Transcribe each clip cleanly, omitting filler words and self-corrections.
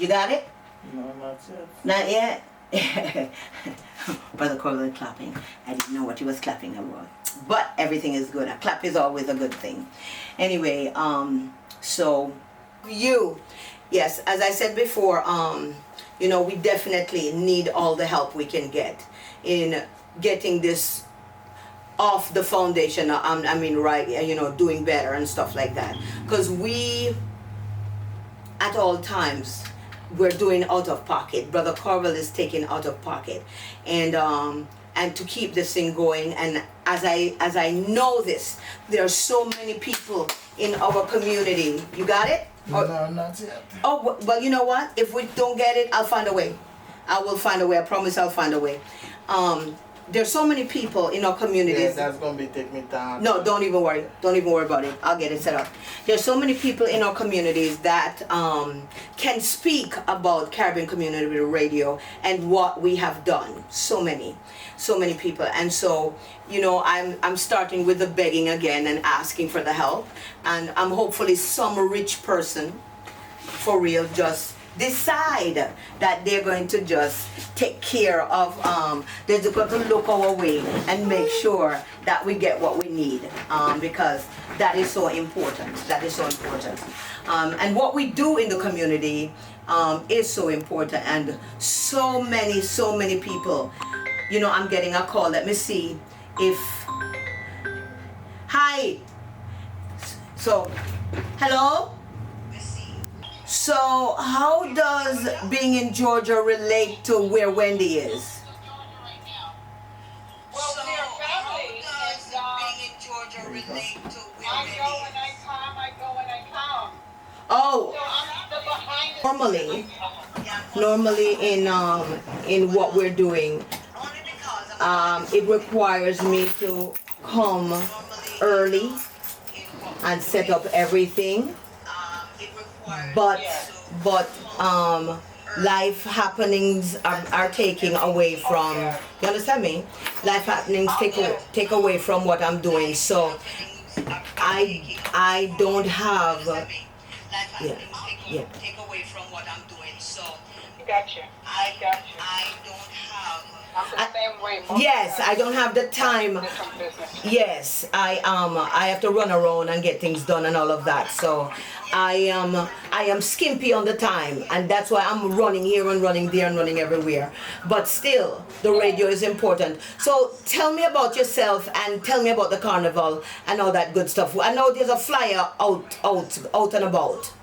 You got it? No, not yet. Not yet? Brother Corbin clapping. I didn't know what he was clapping about. But everything is good. A clap is always a good thing. Anyway, so you, yes, as I said before, you know, we definitely need all the help we can get in getting this off the foundation. I mean, right, you know, doing better and stuff like that. Because we, at all times, we're doing out of pocket. Brother Carvel is taking out of pocket, and to keep this thing going. And as I know this, there are so many people in our community. You got it? No, not yet. Oh, well, you know what? If we don't get it, I'll find a way. I will find a way. I promise I'll find a way. There's so many people in our communities. Yeah, that's gonna be take me time. No, don't even worry. Don't even worry about it. I'll get it set up. There's so many people in our communities that can speak about Caribbean Community Radio and what we have done. So many people. And so, you know, I'm starting with the begging again and asking for the help. And I'm hopefully some rich person, for real, just decide that they're going to just take care of, they're just going to look our way and make sure that we get what we need, because that is so important. That is so important. And what we do in the community is so important, and so many people. You know, I'm getting a call. Let me see if, hi. So, hello? So, how does being in Georgia relate to where Wendy is? Well, we're family, and being in Georgia relate to where I go when I come, I go when I come. Oh, So I'm the behind the normally in what we're doing, it requires me to come early and set up everything. But life happenings are taking away from, you understand me? Life happenings take away from what I'm doing. So I don't have take away from what I'm doing. So Gotcha. I don't have. I'm the same way. Yes, I don't have the time. Yes, I have to run around and get things done and all of that. So I am skimpy on the time, and that's why I'm running here and running there and running everywhere. But still, the radio is important. So tell me about yourself and tell me about the carnival and all that good stuff. I know there's a flyer out and about.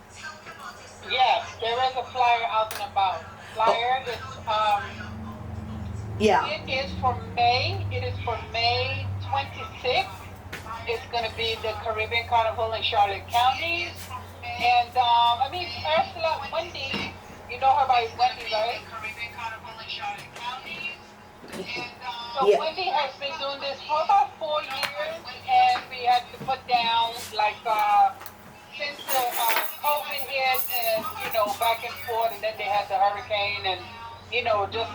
Yes, there is a flyer out and about. Flyer is Yeah. It is for May. It is for May 26th. It's going to be the Caribbean Carnival in Charlotte County. And, I mean, Ursula, Wendy, you know her by Wendy, right? Caribbean Carnival in Charlotte County. And, so Yeah. Wendy has been doing this for about 4 years, and we had to put down, like, since the COVID hit, and, you know, back and forth, and then they had the hurricane, and, you know, just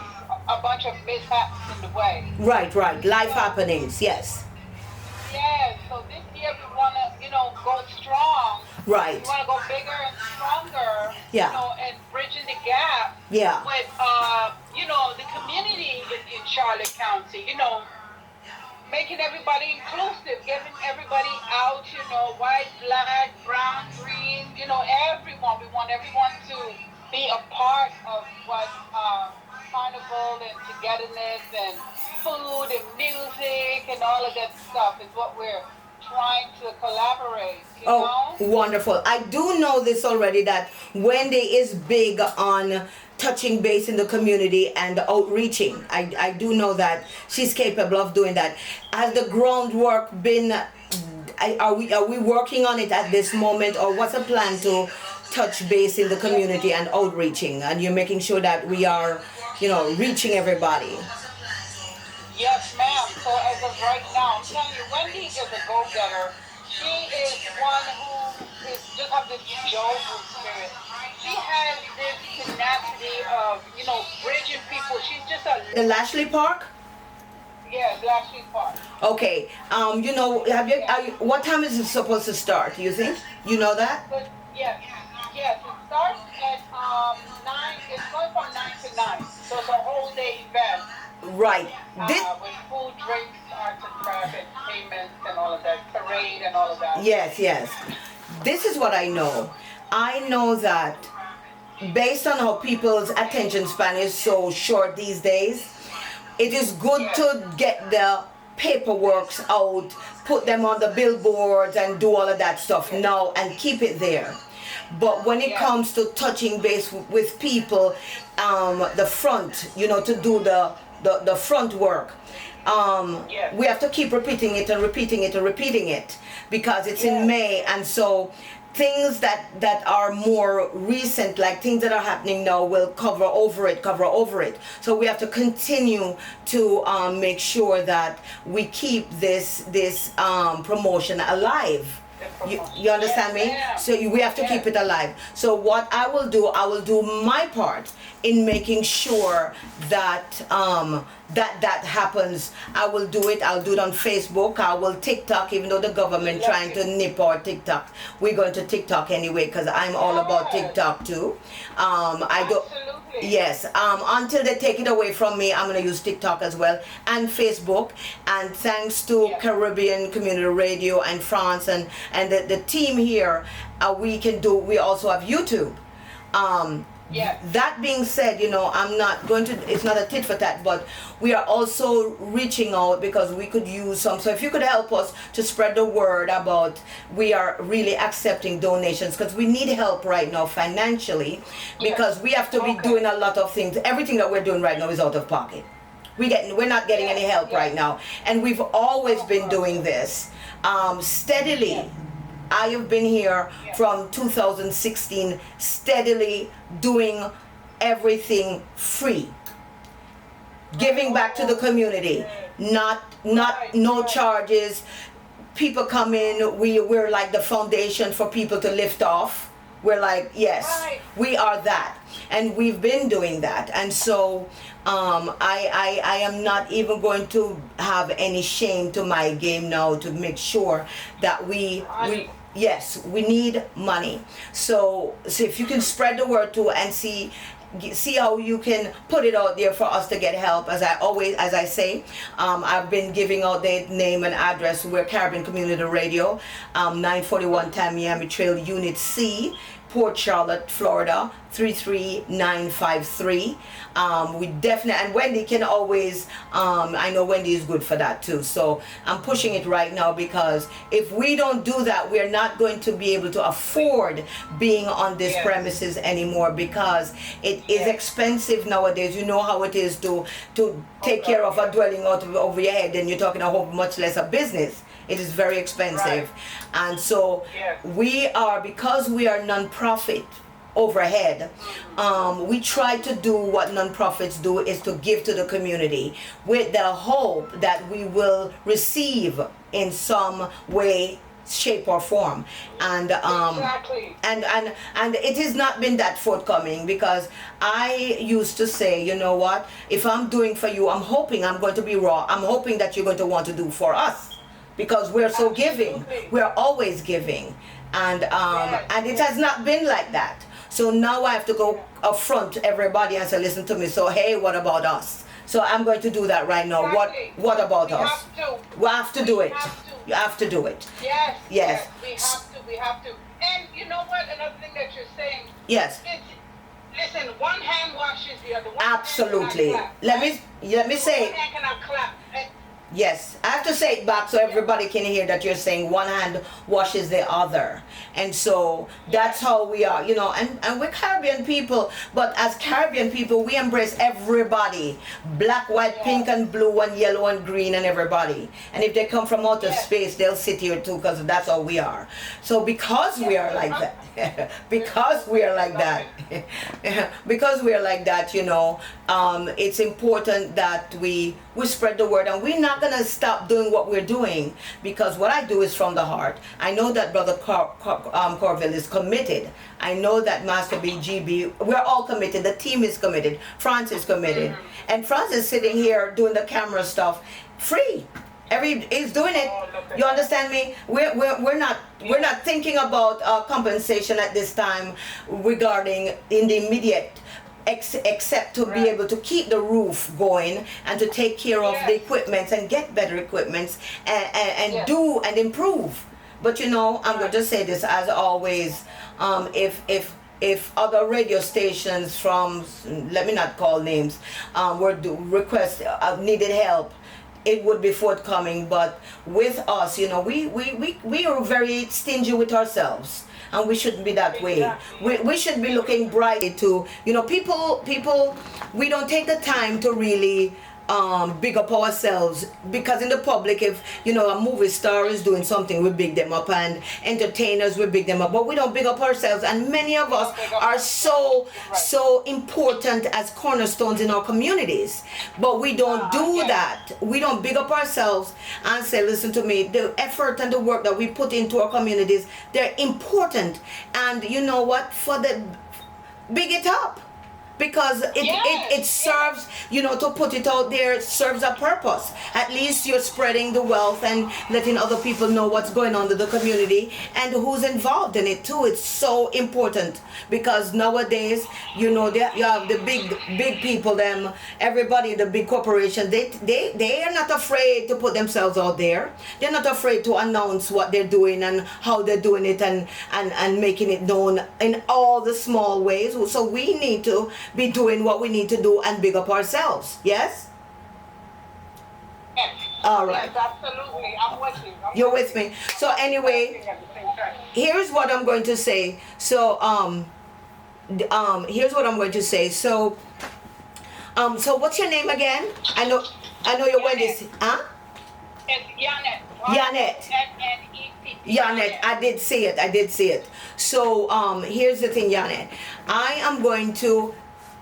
a bunch of mishaps in the way. Right. Life happenings, yes. Yeah, so this year we want to, you know, go strong. Right. We want to go bigger and stronger. Yeah. You know, and bridging the gap. Yeah. With, you know, the community in Charlotte County, you know, making everybody inclusive, getting everybody out, you know, white, black, brown, green, you know, everyone. We want everyone to be a part of what carnival and togetherness and food and music and all of that stuff is what we're trying to collaborate, you know? Wonderful. I do know this already, that Wendy is big on touching base in the community and outreaching. I do know that she's capable of doing that. Has the groundwork been, are we working on it at this moment, or what's the plan to touch base in the community and outreaching, and you're making sure that we are, you know, reaching everybody? Yes, ma'am. So as of right now, I'm telling you, Wendy is a go-getter. She is one who just have this joyful spirit. She has this tenacity of, you know, bridging people. She's just a... The Lashley Park? Yeah, Lashley Park. Okay. You know, what time is it supposed to start, do you think? You know that? But yes, it starts at It's going from 9 to 9. So it's a whole day event. Right. With food, drinks, arts and craft, entertainment, and all of that, parade and all of that. Yes, yes. This is what I know. I know that based on how people's attention span is so short these days, it is good to get the paperworks out, put them on the billboards and do all of that stuff now and keep it there. But when it comes to touching base with people, the front, to do the front work, we have to keep repeating it and repeating it and repeating it because it's in May, and so things that are more recent, like things that are happening now, will cover over it. So we have to continue to make sure that we keep this promotion alive. You understand me? So we have to keep it alive. So what I will do my part in making sure that that happens. I will do it. I'll do it on Facebook. I will TikTok, even though the government trying to nip our TikTok. We're going to TikTok anyway because I'm all about TikTok too. I do. Yes. Until they take it away from me, I'm gonna use TikTok as well and Facebook. And thanks to Caribbean Community Radio and France and the team here, we also have YouTube. That being said, I'm not going to, it's not a tit for tat, but we are also reaching out because we could use some. So if you could help us to spread the word about, we are really accepting donations because we need help right now financially because we have to be doing a lot of things. Everything that we're doing right now is out of pocket. We're not getting any help right now. And we've always been doing this steadily. I have been here from 2016 steadily doing everything free, giving back to the community, no charges. People come in, we're like the foundation for people to lift off. We're like, yes, we are that, and we've been doing that. And so I am not even going to have any shame to my game now to make sure that we need money. So if you can spread the word too and see how you can put it out there for us to get help. As I say, I've been giving out their name and address. We're Caribbean Community Radio, 941 Tamiami Trail, Unit C, Port Charlotte, Florida, 33953. We definitely, and Wendy can always, I know Wendy is good for that too. So I'm pushing it right now because if we don't do that, we're not going to be able to afford being on this premises anymore because it is expensive nowadays. You know how it is to take care of a dwelling out over your head, and you're talking a whole much less a business. It is very expensive. And so because we are non-profit overhead, we try to do what non-profits do, is to give to the community with the hope that we will receive in some way, shape or form. And and it has not been that forthcoming because I used to say, you know what, if I'm doing for you, I'm hoping I'm going to be raw. I'm hoping that you're going to want to do for us. Because we're so giving, we're always giving, and it has not been like that. So now I have to go up front to everybody and say, listen to me. So hey, what about us? So I'm going to do that right now. What about us? We have to do it. You have to do it. Yes. We have to. And you know what? Another thing that you're saying. Yes. Listen, one hand washes the other. Absolutely. Let me say. One hand cannot clap. Yes, I have to say it back so everybody can hear that you're saying one hand washes the other. And so that's how we are, and we're Caribbean people, but as Caribbean people, we embrace everybody. Black, white, pink and blue and yellow and green and everybody. And if they come from outer space, they'll sit here too because that's how we are. So because we are like that, because we are like that, it's important that we spread the word, and we're not going to stop doing what we're doing because what I do is from the heart. I know that Brother Corville is committed. I know that Master BGB, we're all committed. The team is committed. France is committed. And France is sitting here doing the camera stuff free. He's doing it. Oh, look at You that. understand me? We're not thinking about compensation at this time regarding in the immediate, except to be Right. able to keep the roof going and to take care of the Yes. equipment and get better equipment and Yes. do and improve. But you know, I'm going to say this as always. If other radio stations from, let me not call names, were to request needed help, it would be forthcoming. But with us, you know, we are very stingy with ourselves, and we shouldn't be that way. Exactly. We should be looking bright to, you know, people we don't take the time to really big up ourselves, because in the public, if you know a movie star is doing something, we big them up, and entertainers, we big them up, but we don't big up ourselves. And many of us are so important as cornerstones in our communities, but we don't do Yes. that. We don't big up ourselves and say, listen to me, the effort and the work that we put into our communities, they're important. And you know what, for the big it up, because it Yes, serves, you know, to put it out there, it serves a purpose. At least you're spreading the wealth and letting other people know what's going on in the community and who's involved in it too. It's so important, because nowadays, you know, you have the big people, them, everybody, the big corporations, they are not afraid to put themselves out there. They're not afraid to announce what they're doing and how they're doing it, and making it known in all the small ways. So we need to be doing what we need to do and big up ourselves. Yes? Yes. All right. Yes, absolutely. I'm with you. You're with me. So anyway, At the same time. here's what I'm going to say. So here's what I'm going to say. So so what's your name again? I know your Wendy's, huh? It's Yanet. Yanet. N-N-E-T-T. Janet, I did see it. So here's the thing, Janet. I am going to,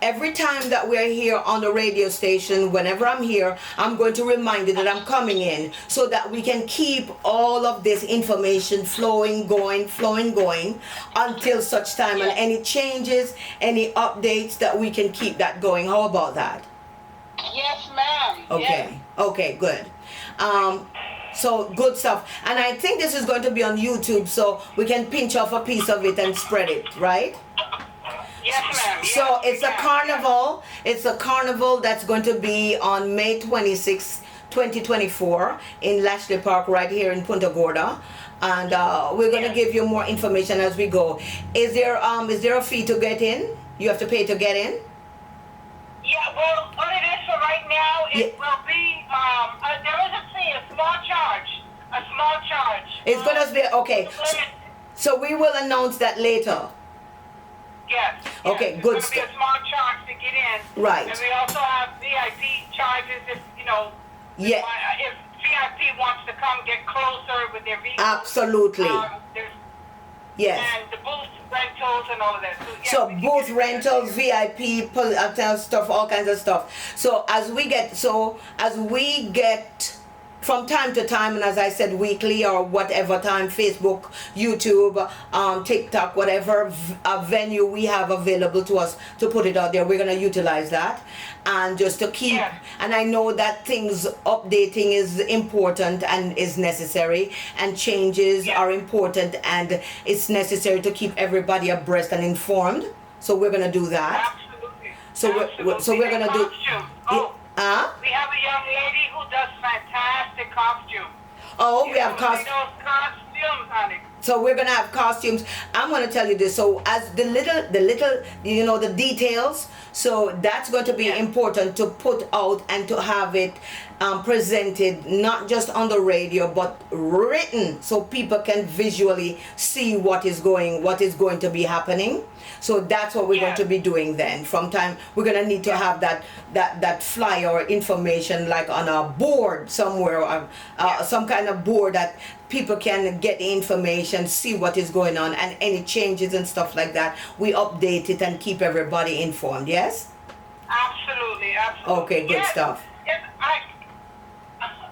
every time that we're here on the radio station, whenever I'm here, I'm going to remind you that I'm coming in, so that we can keep all of this information flowing, going until such time, and any changes, any updates, that we can keep that going. How about that? Yes, ma'am. Okay. Okay, good. So good stuff. And I think this is going to be on YouTube, so we can pinch off a piece of it and spread it, right? Yes, ma'am. So Yes, it's a ma'am. carnival. It's a carnival that's going to be on May 26, 2024 in Lashley Park, right here in Punta Gorda. And we're going to give you more information as we go. Is there a fee to get in? You have to pay to get in? Yeah, well, what it is for right now, it Yeah. will be, there is a fee, a small charge. It's going to be, okay. So we will announce that later. Yes. Okay, yes. good It's going to be a small charge to get in. Right. And we also have VIP charges if, you know, Yeah. if VIP wants to come get closer with their vehicles. Absolutely. There's, Yes. and the booth rentals and all of that. Yeah, So we can both get rentals, VIP, stuff, all kinds of stuff. So as we get from time to time, and as I said, weekly or whatever time, Facebook, YouTube, TikTok, whatever venue we have available to us to put it out there, we're going to utilize that. And just to keep, Yeah. and I know that things updating is important and is necessary, and changes Yeah. are important, and it's necessary to keep everybody abreast and informed. So we're going to do that. Absolutely. So we're going to do. Costume. Oh, we have a young lady who does fantastic costume. Oh, we have Those costumes. costumes, honey. So we're gonna have costumes. I'm gonna tell you this. So as the little, you know, the details. So that's going to be Yeah. important to put out and to have it presented, not just on the radio, but written, so people can visually see what is going to be happening. So that's what we're Yeah. going to be doing then. From time, we're gonna need to have that flyer or information, like on a board somewhere, or some kind of board that people can get the information, see what is going on, and any changes and stuff like that. We update it and keep everybody informed. Yes. Absolutely, absolutely. Okay, good Yes, stuff. Yes,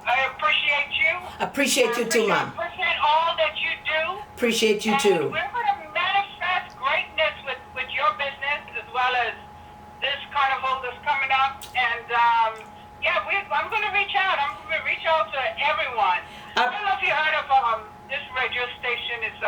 I appreciate you. Appreciate you too, ma'am. Appreciate all that you do. Appreciate you And too. we're going to manifest greatness with your business, as well as this carnival that's coming up. And Yeah, I'm going to reach out. I'm going to reach out to everyone. I don't know if you heard of this radio station. It's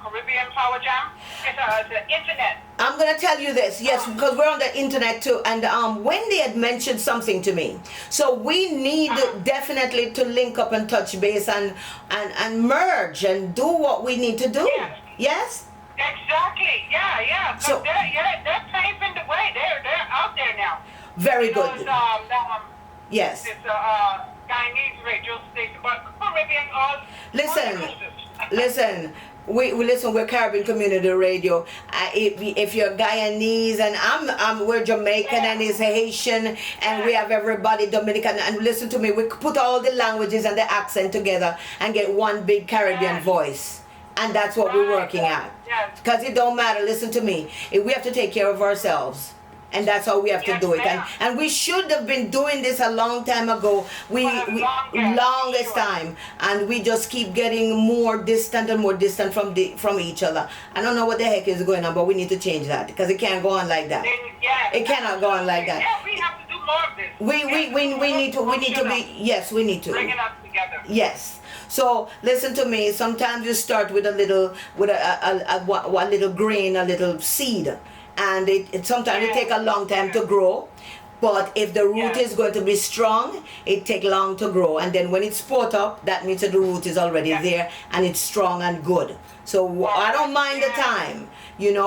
Caribbean Power Jam. It's the internet. I'm gonna tell you this, yes, because we're on the internet too, and Wendy had mentioned something to me. So we need definitely to link up and touch base and merge and do what we need to do. Yes. Yes? Exactly. Yeah. So They're paving the way. They're out there now. very good. It's, Yes. It's Guyanese radio station, but Caribbean all. Listen. We listen. We're Caribbean Community Radio. If you're Guyanese and we're Jamaican and he's Haitian and we have everybody Dominican, and listen to me. We put all the languages and the accent together and get one big Caribbean voice, and that's what we're working at. Because it don't matter. Listen to me. We have to take care of ourselves. And that's how we have to do it. And we should have been doing this a long time ago. We longest time. And we just keep getting more distant and more distant from each other. I don't know what the heck is going on, but we need to change that because it can't go on like that. It cannot go on like that. Yeah, we have to do more of this. We need to be, yes, we need to. Bringing us together. Yes. So listen to me. Sometimes you start with a little grain, a little seed. And it sometimes it take a long time to grow, but if the root is going to be strong, it take long to grow, and then when it's spot up, that means that the root is already there and it's strong and good. So I don't mind the time,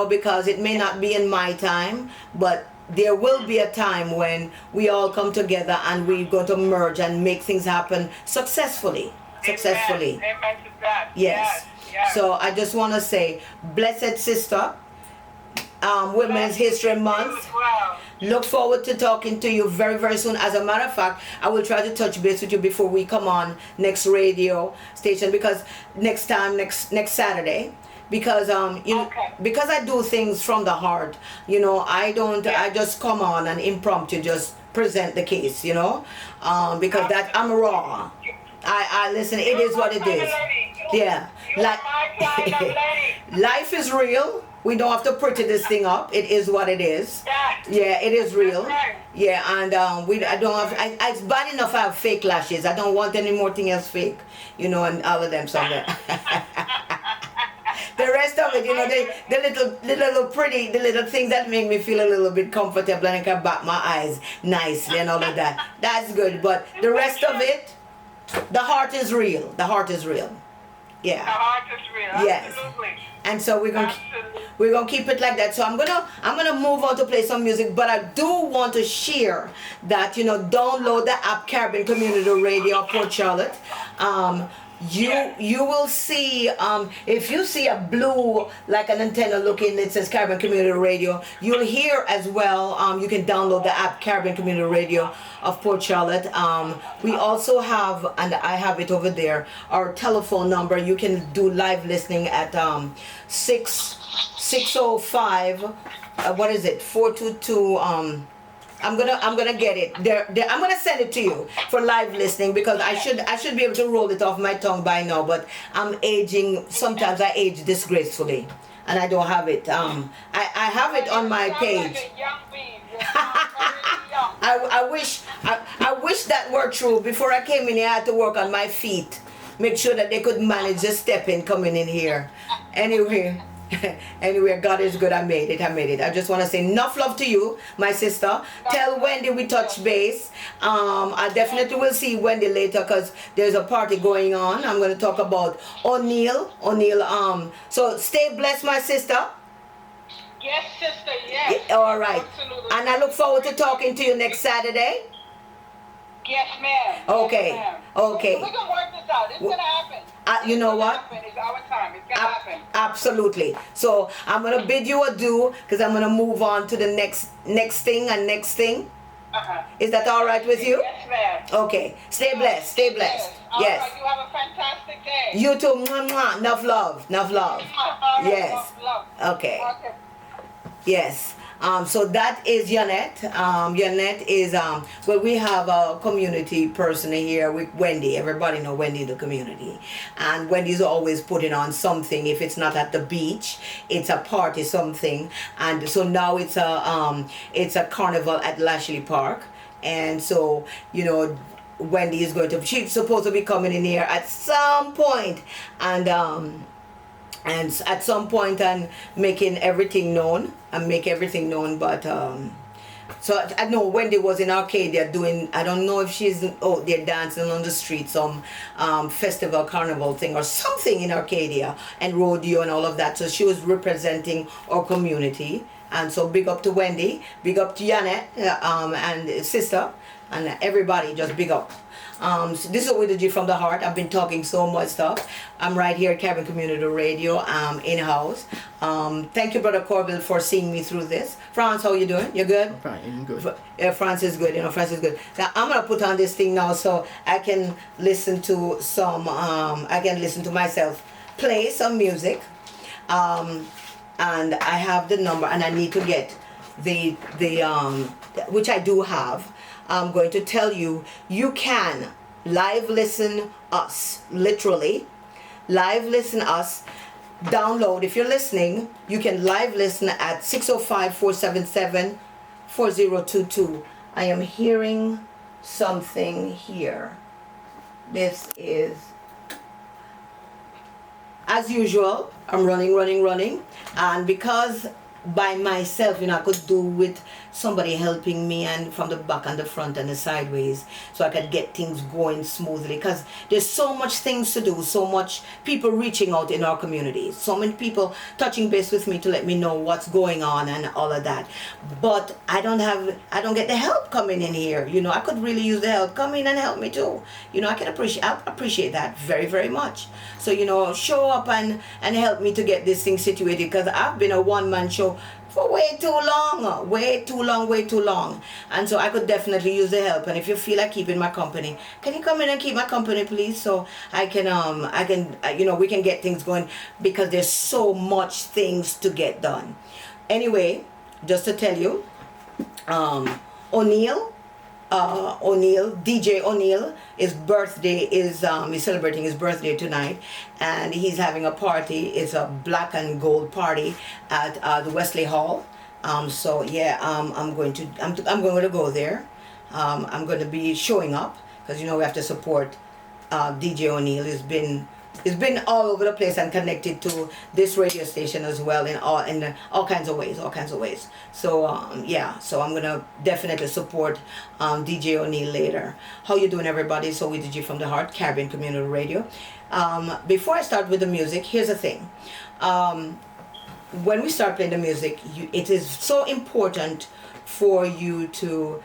because it may not be in my time, but there will be a time when we all come together and we're going to merge and make things happen successfully. Amen to that. Yes. So I just want to say, blessed sister. Women's History Month. Look forward to talking to you very, very soon. As a matter of fact, I will try to touch base with you before we come on next radio station, because next Saturday, because because I do things from the heart. I just come on and impromptu just present the case, because that I'm raw. I listen, it is what it is. Yeah. Life is real. We don't have to pretty this thing up. It is what it is. Yeah, it is real. Yeah, and I don't have. It's bad enough I have fake lashes. I don't want any more thing else fake, and all of them somewhere. The rest of it, the little pretty, the little things that make me feel a little bit comfortable and I can bat my eyes nicely and all of that. That's good. But the rest of it, the heart is real. The heart is real. Yeah. The heart is real. Yes. Absolutely. And so we're gonna keep it like that. So I'm gonna move on to play some music, but I do want to share that download the app Caribbean Community Radio of Port Charlotte. You will see if you see a blue like an antenna looking that says Caribbean Community Radio, you'll hear as well. You can download the app Caribbean Community Radio of Port Charlotte. We also have, and I have it over there, our telephone number. You can do live listening at 605 what is it, 422 I'm gonna get it. I'm gonna send it to you for live listening, because I should be able to roll it off my tongue by now, but I'm aging. Sometimes I age disgracefully, and I don't have it. I have it on my page. I wish that were true. Before I came in here, I had to work on my feet, make sure that they could manage the stepping coming in here. Anyway, God is good. I made it. I just want to say enough love to you, my sister. Tell Wendy we touch base. I definitely will see Wendy later, because there's a party going on. I'm going to talk about O'Neill. So stay blessed, my sister. Yes, sister. Yes. All right. Absolutely. And I look forward to talking to you next Saturday. Yes, ma'am. Okay. Yes, ma'am. Okay. We're gonna work this out. It's gonna happen. You know what? It's our time. It's gonna happen. Absolutely. So I'm gonna bid you adieu, because I'm gonna move on to the next thing. Is that all right with you? Yes, ma'am. Okay. Stay blessed. Stay blessed. Yes. Right, you have a fantastic day. You too. Mwah, mwah. Enough love. Yes. Love. Okay. Yes. So that is Yannette. Yannette is we have a community person here with Wendy. Everybody know Wendy in the community, and Wendy's always putting on something. If it's not at the beach, it's a party something. And so now it's a carnival at Lashley Park. And so, Wendy is she's supposed to be coming in here at some point, and at some point and making everything known and make everything known. But so I know Wendy was in Arcadia doing, I don't know if she's out there dancing on the street, some festival, carnival thing or something in Arcadia, and rodeo and all of that. So she was representing our community. And so big up to Wendy, big up to Janet and sister, and everybody, just big up. So this is Oweda G from the heart. I've been talking so much stuff. I'm right here at Caribbean Community Radio, in-house. Thank you, Brother Corbell, for seeing me through this. France, how you doing? You good? I'm fine, I'm good. France is good, France is good. Now, I'm going to put on this thing now so I can listen to myself play some music. And I have the number, and I need to get the which I do have. I'm going to tell you, you can live listen us, literally live listen us. Download, if you're listening, you can live listen at 605-477-4022. I am hearing something here. This is, as usual, I'm running, and because by myself, I could do with somebody helping me, and from the back and the front and the sideways, so I could get things going smoothly, because there's so much things to do, so much people reaching out in our community, so many people touching base with me to let me know what's going on and all of that. But I don't get the help coming in here. I could really use the help. Come in and help me too. I appreciate that very, very much. So show up and help me to get this thing situated, because I've been a one-man show for way too long, and so I could definitely use the help. And if you feel like keeping my company, can you come in and keep my company, please, so I can we can get things going, because there's so much things to get done. Anyway, just to tell you, DJ O'Neill, his birthday is he's celebrating his birthday tonight, and he's having a party. It's a black and gold party at the Wesley Hall. So yeah, I'm going to go there. I'm going to be showing up, because we have to support DJ O'Neill. He's been all over the place and connected to this radio station as well in all kinds of ways. So so I'm gonna definitely support DJ O'Neill later. How you doing, everybody? So Oweda G from the heart, Caribbean Community Radio. Before I start with the music, here's the thing. When we start playing the music, it is so important for you to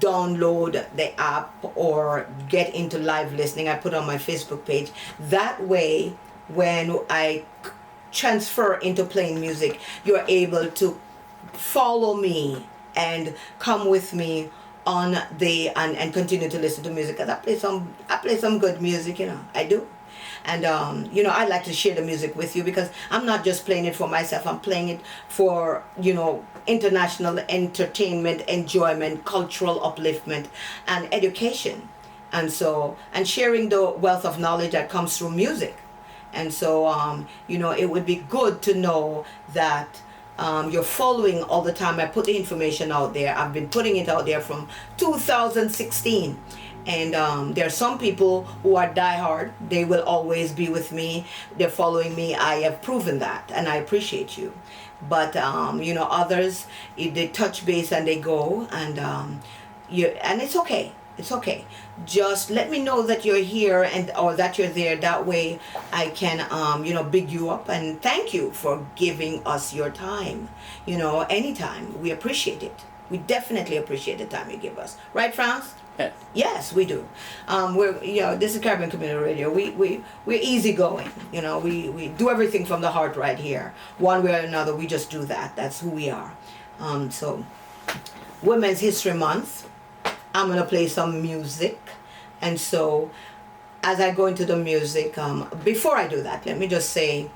download the app or get into live listening. I put on my Facebook page. That way, when I transfer into playing music, you're able to follow me and come with me on and continue to listen to music. Cause I play some good music, I do. And I like to share the music with you, because I'm not just playing it for myself. I'm playing it for international entertainment, enjoyment, cultural upliftment, and education, and sharing the wealth of knowledge that comes through music. And so it would be good to know that you're following all the time. I put the information out there. I've been putting it out there from 2016. And there are some people who are diehard. They will always be with me. They're following me. I have proven that, and I appreciate you. But others, they touch base and they go, and it's okay. It's okay. Just let me know that you're here or that you're there. That way, I can big you up and thank you for giving us your time. Anytime, we appreciate it. We definitely appreciate the time you give us. Right, France? Yes. Yes, we do. This is Caribbean Community Radio. We're easygoing. We do everything from the heart right here. One way or another, we just do that. That's who we are. So, Women's History Month. I'm gonna play some music, and so as I go into the music, before I do that, let me just say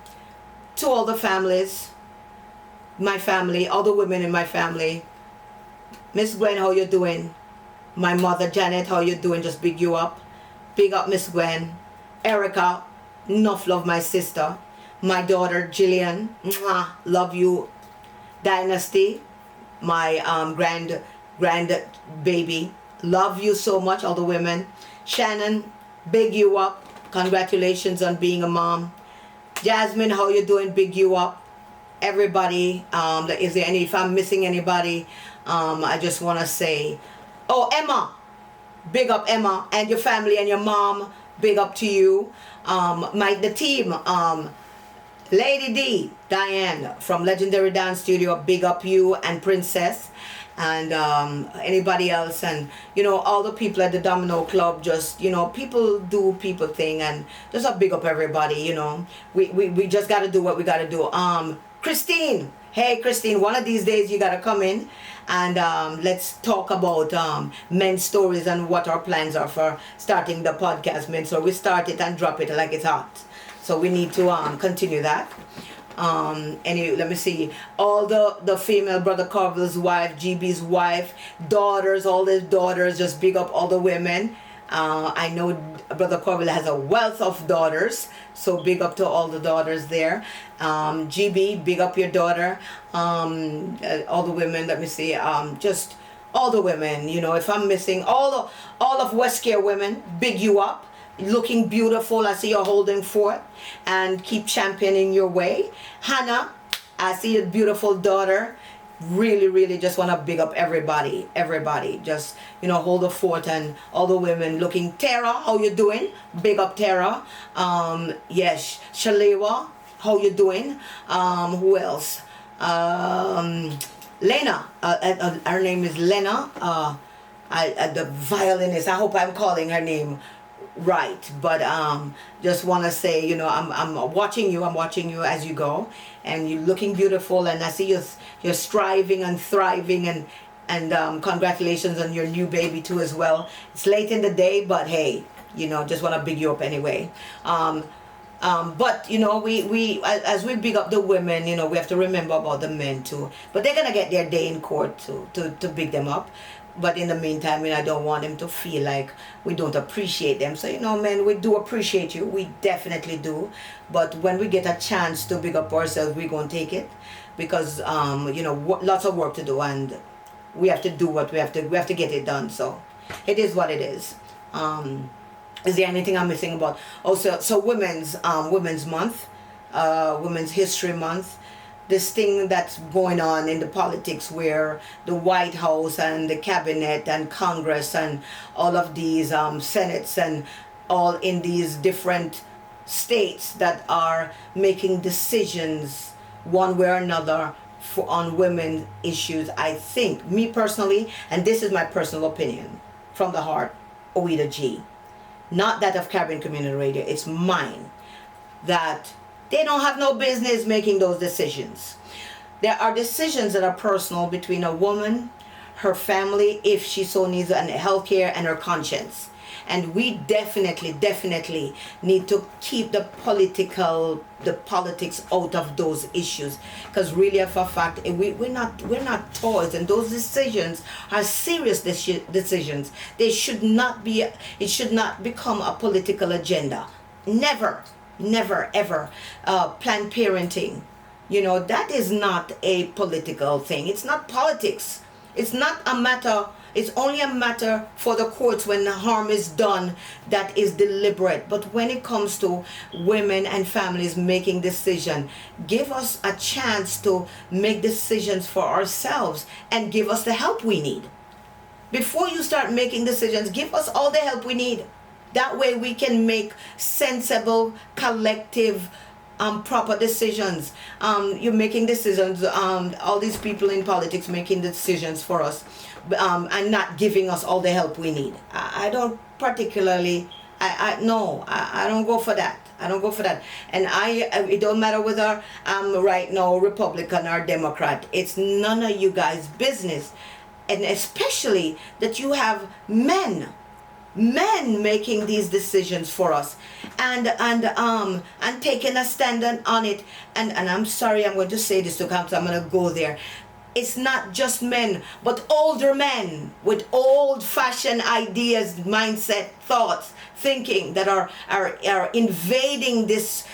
to all the families, my family, all the women in my family, Miss Gwen, how you doing? My mother Janet, how you doing? Just big you up. Big up Miss Gwen. Erica, enough love my sister. My daughter Jillian, mwah, love you. Dynasty, my grand baby, Love you so much, all the women. Shannon, big you up. Congratulations on being a mom. Jasmine, how you doing? Big you up. Everybody, is there any, if I'm missing anybody, I just want to say, oh, Emma, big up Emma and your family and your mom, big up to you. The team, Lady D, Diane from Legendary Dance Studio, big up you and Princess. And anybody else, and all the people at the Domino Club, just people do people thing, and just a big up everybody. We just got to do what we got to do. Christine, hey Christine, one of these days you got to come in and let's talk about men's stories and what our plans are for starting the podcast. Men, so we start it and drop it like it's hot, so we need to continue that. Let me see, all the female, Brother Carvel's wife, GB's wife, daughters, all his daughters, just big up all the women. I know Brother Carvel has a wealth of daughters, so big up to all the daughters there. GB, big up your daughter. All the women, let me see, just all the women, if I'm missing, all of Westcare women, big you up. Looking beautiful. I see you're holding forth and keep championing your way. Hannah, I see your beautiful daughter. Really just want to big up everybody. Just hold the fort, and all the women looking. Tara, how you doing? Big up Tara. Yes, Shalewa, how you doing? Who else? Lena, her name is Lena. The violinist, I hope I'm calling her name right, but just want to say, I'm watching you as you go, and you're looking beautiful, and I see you're striving and thriving, and congratulations on your new baby too as well. It's late in the day, but hey, just want to big you up anyway. But we as we big up the women, we have to remember about the men too, but they're gonna get their day in court to big them up. But in the meantime, I don't want them to feel like we don't appreciate them. So, men, we do appreciate you. We definitely do. But when we get a chance to big up ourselves, we're going to take it. Because, lots of work to do. And we have to do what we have to. We have to get it done. So, it is what it is. Is there anything I'm missing about? Also, so Women's Month. Women's History Month. This thing that's going on in the politics, where the White House and the cabinet and Congress and all of these senates and all in these different states that are making decisions one way or another on women issues. I think, me personally, and this is my personal opinion from the heart, Oweda G, not that of Caribbean Community Radio, it's mine, that they don't have no business making those decisions. There are decisions that are personal between a woman, her family, if she so needs, and healthcare, and her conscience. And we definitely need to keep the politics out of those issues, because really, for a fact, we're not toys, and those decisions are serious decisions. They should not be. It should not become a political agenda. Never ever. Planned Parenting, that is not a political thing. It's not politics. It's not a matter. It's only a matter for the courts when harm is done that is deliberate. But when it comes to women and families making decisions, give us a chance to make decisions for ourselves and give us the help we need. Before you start making decisions, give us all the help we need. That way we can make sensible, collective, proper decisions. You're making decisions, all these people in politics making decisions for us, and not giving us all the help we need. I don't particularly, I don't go for that. I don't go for that. And it don't matter whether I'm right now Republican or Democrat. It's none of you guys' business. And especially that you have men making these decisions for us, and taking a stand on it. And I'm sorry, I'm going to say this to come, so I'm going to go there. It's not just men, but older men with old-fashioned ideas, mindset, thoughts, thinking that are invading this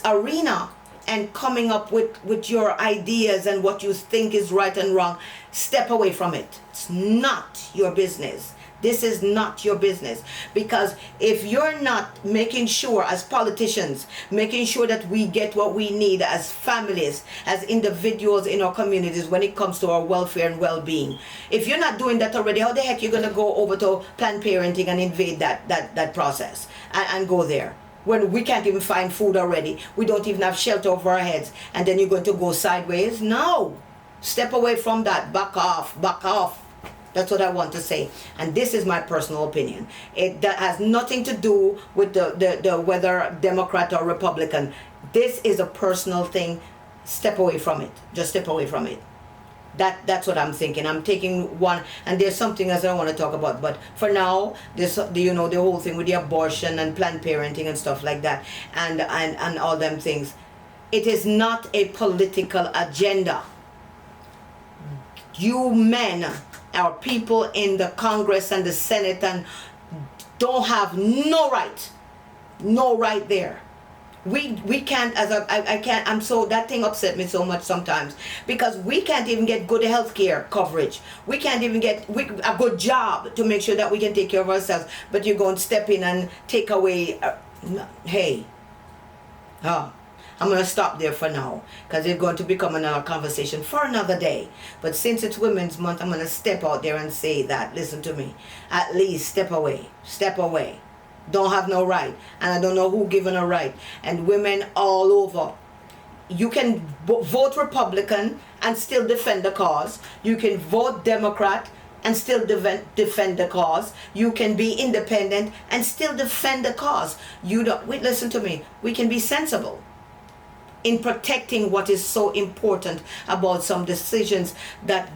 arena and coming up with your ideas and what you think is right and wrong. Step away from it. It's not your business. This is not your business. Because if you're not making sure, as politicians, making sure that we get what we need as families, as individuals in our communities when it comes to our welfare and well-being, if you're not doing that already, how the heck you're going to go over to Planned Parenting and invade that process and go there? When we can't even find food already, we don't even have shelter over our heads, and then you're going to go sideways? No. Step away from that. Back off. Back off. That's what I want to say. And this is my personal opinion. That has nothing to do with the whether Democrat or Republican. This is a personal thing. Step away from it. Just step away from it. That's what I'm thinking. I'm taking one, and there's something else I want to talk about. But for now, this, the whole thing with the abortion and Planned Parenting and stuff like that, and all them things. It is not a political agenda. You men, our people in the Congress and the Senate, and don't have no right there. We can't, I can't, I'm so, that thing upset me so much sometimes, because we can't even get good health care coverage. We can't even get a good job to make sure that we can take care of ourselves, but you're going to step in and take away, hey, I'm going to stop there for now, because it's going to become another conversation for another day. But since it's Women's Month, I'm going to step out there and say that, listen to me, at least step away. Don't have no right, and I don't know who given a right. And women all over, you can vote Republican and still defend the cause. You can vote Democrat and still defend the cause. You can be independent and still defend the cause. Listen to me. We can be sensible in protecting what is so important about some decisions that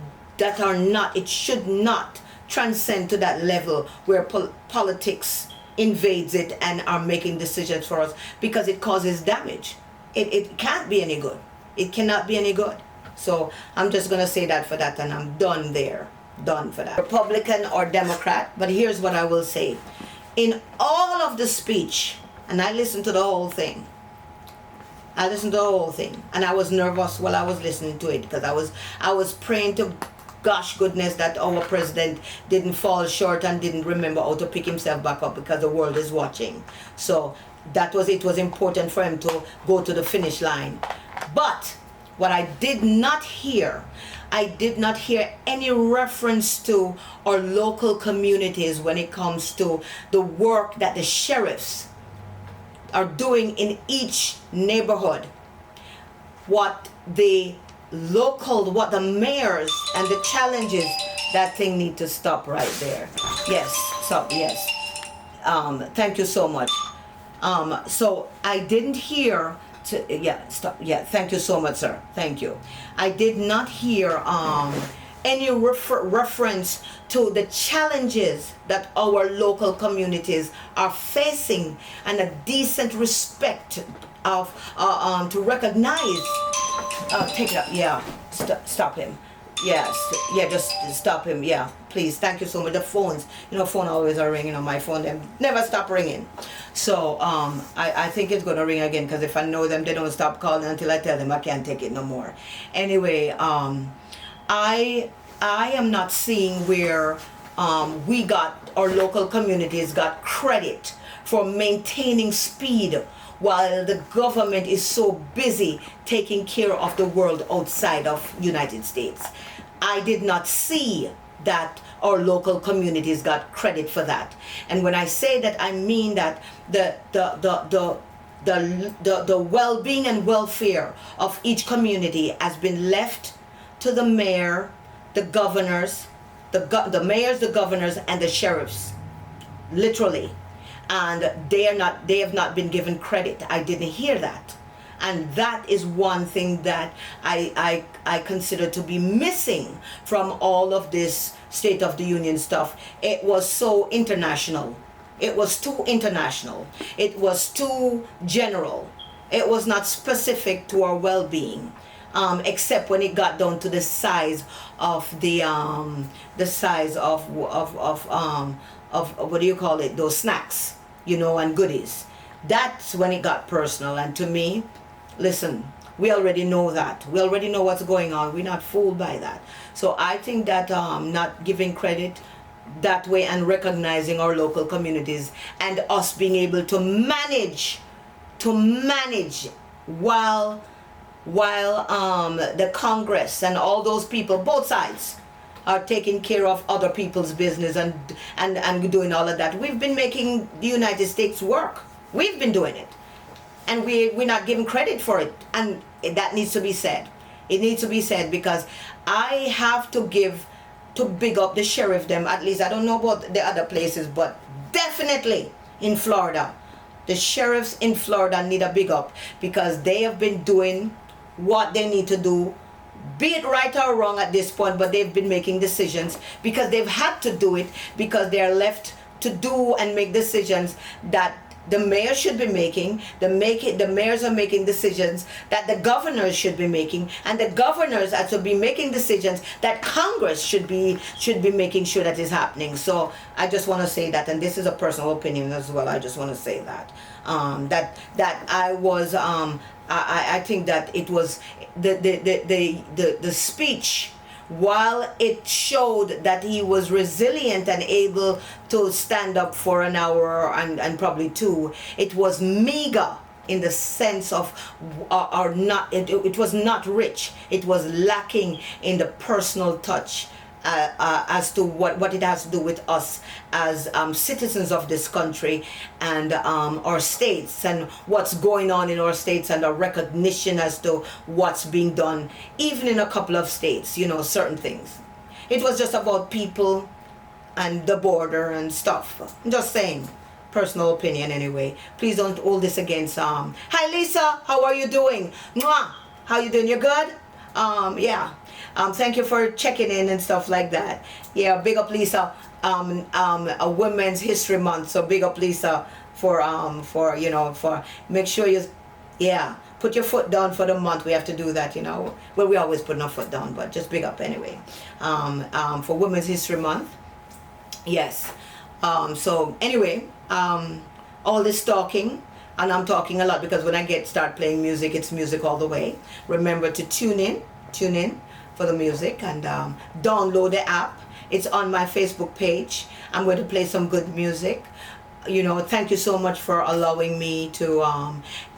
are not. It should not transcend to that level where politics invades it and are making decisions for us, because it causes damage. It can't be any good. It cannot be any good. So I'm just going to say that for that, and I'm done there. Done for that. Republican or Democrat, but here's what I will say. In all of the speech, and I listened to the whole thing, and I was nervous while I was listening to it, because I was praying to gosh goodness that our president didn't fall short and didn't remember how to pick himself back up, because the world is watching. So it was important for him to go to the finish line. But what I did not hear any reference to our local communities when it comes to the work that the sheriffs are doing in each neighborhood. What the mayors and the challenges, that thing need to stop right there. Yes, stop, yes. Thank you so much. So I didn't hear, thank you so much, sir. Thank you. I did not hear any reference to the challenges that our local communities are facing, and a decent respect of to recognize. Take it up. Yeah. Stop him. Yes. Yeah. Just stop him. Yeah. Please. Thank you so much. The phones. Phone always are ringing on my phone. Them never stop ringing. So I think it's gonna ring again, because if I know them, they don't stop calling until I tell them I can't take it no more. Anyway, I am not seeing where our local communities got credit for maintaining speed, while the government is so busy taking care of the world outside of United States. I did not see that our local communities got credit for that. And when I say that, I mean that the well-being and welfare of each community has been left to the mayor, the governors, the mayors, the governors, and the sheriffs, literally. And they have not been given credit. I didn't hear that. And that is one thing that I consider to be missing from all of this State of the Union stuff. It was so international. It was too international. It was too general. It was not specific to our well-being, except when it got down to the size of of what do you call it? Those snacks, and goodies. That's when it got personal. And to me, listen, we already know that. We already know what's going on. We're not fooled by that. So I think that not giving credit that way and recognizing our local communities and us being able to manage while the Congress and all those people, both sides, are taking care of other people's business and doing all of that. We've been making the United States work. We've been doing it. And we're not given credit for it. And that needs to be said. It needs to be said because I have to big up the sheriff them. At least I don't know about the other places, but definitely in Florida. The sheriffs in Florida need a big up because they have been doing what they need to do, be it right or wrong at this point, but they've been making decisions because they've had to do it because they're left to do and make decisions that the mayor should be making. The mayors are making decisions that the governors should be making, and the governors are to be making decisions that Congress should be making sure that is happening. So I just want to say that, and this is a personal opinion as well. I just want to say that I think that it was the speech, while it showed that he was resilient and able to stand up for an hour and probably two, it was meager in the sense of it was not rich. It was lacking in the personal touch as to what it has to do with us as citizens of this country and our states and what's going on in our states and our recognition as to what's being done, even in a couple of states, certain things. It was just about people and the border and stuff. I'm just saying, personal opinion anyway. Please don't hold this against Hi Lisa, how are you doing? Mwah! How you doing? You good? Yeah. Thank you for checking in and stuff like that. Yeah, big up Lisa. A Women's History Month, so big up Lisa for make sure put your foot down for the month. We have to do that, Well, we always put our foot down, but just big up anyway. For Women's History Month. Yes. So anyway, all this talking. And I'm talking a lot because when I start playing music, it's music all the way. Remember to tune in for the music and download the app. It's on my Facebook page. I'm going to play some good music. Thank you so much for allowing me to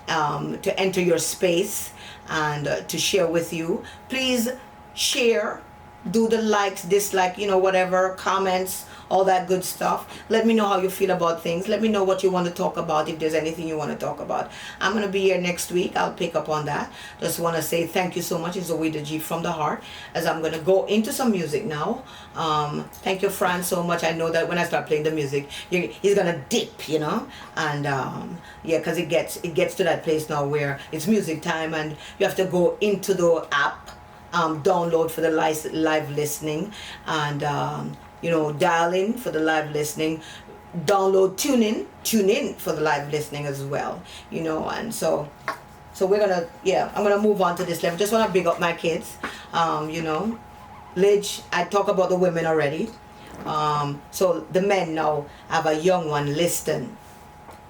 enter your space and to share with you. Please share, do the likes, dislike, whatever, comments, all that good stuff. Let me know how you feel about things. Let me know what you want to talk about, if there's anything you want to talk about. I'm going to be here next week. I'll pick up on that. Just want to say thank you so much. It's Oweda G from the heart, as I'm going to go into some music now. Thank you, Fran, so much. I know that when I start playing the music, he's going to dip, and because it gets to that place now where it's music time and you have to go into the app, download for the live listening, and dial in for the live listening, download, tune in for the live listening as well, and so we're gonna, I'm gonna move on to this level. Just want to big up my kids, Lidge, I talk about the women already, so the men now have a young one, Liston,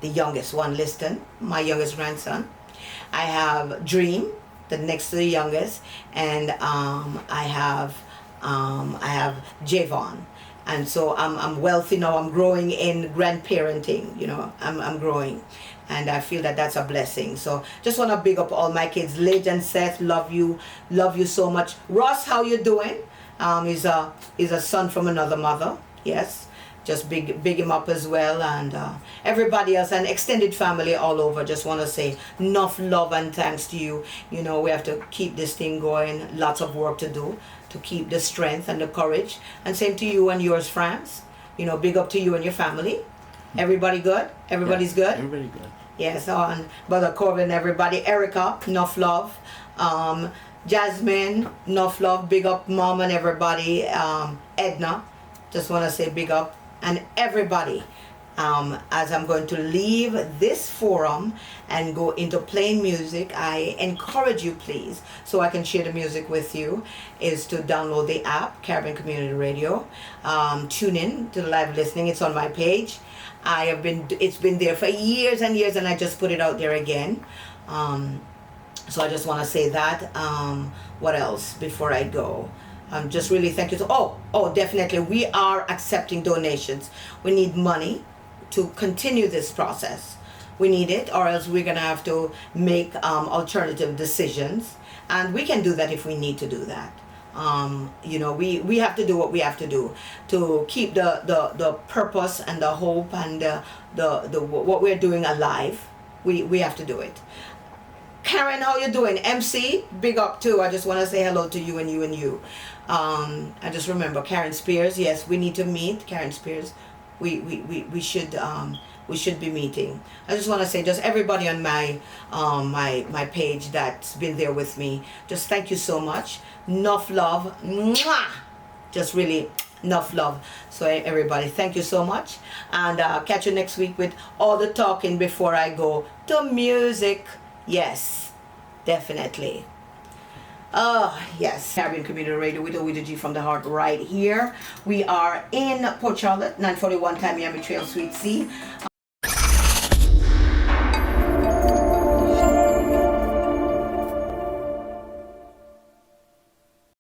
the youngest one, Liston, my youngest grandson. I have Dream, the next to the youngest, and I have Javon. And so I'm wealthy now. I'm growing in grandparenting, I'm growing, and I feel that that's a blessing. So just want to big up all my kids. Lidge and Seth, love you so much. Ross, how you doing? He's a son from another mother. Yes, just big him up as well, and everybody else and extended family all over. Just want to say enough love and thanks to you. We have to keep this thing going. Lots of work to do to keep the strength and the courage. And same to you and yours, France. Big up to you and your family. Everybody good? Everybody's good? Everybody good. Yes, and Brother Corbin, everybody. Erica, enough love. Jasmine, enough love. Big up Mom and everybody. Edna, just want to say big up. And everybody, as I'm going to leave this forum and go into playing music, I encourage you, please, so I can share the music with you, is to download the app, Caribbean Community Radio. Tune in to the live listening. It's on my page. It's been there for years and years, and I just put it out there again. So I just want to say that. What else before I go? Just really thank you. Definitely, we are accepting donations. We need money to continue this process. We need it, or else we're gonna have to make alternative decisions, and we can do that if we need to do that. We have to do what we have to do to keep the purpose and the hope and the what we're doing alive. We have to do it. Karen, how you doing? MC, big up too. I just want to say hello to you and you and you. I just remember Karen Spears. Yes, we need to meet Karen Spears. We should be meeting. I just want to say, just everybody on my my page that's been there with me, just thank you so much. Enough love. Mwah! Just really enough love. So everybody, thank you so much, and catch you next week with all the talking before I go to music. Yes, definitely. Yes, Caribbean Community Radio with Oweda G from the heart right here. We are in Port Charlotte, 941 Tamiami Trail, Suite C.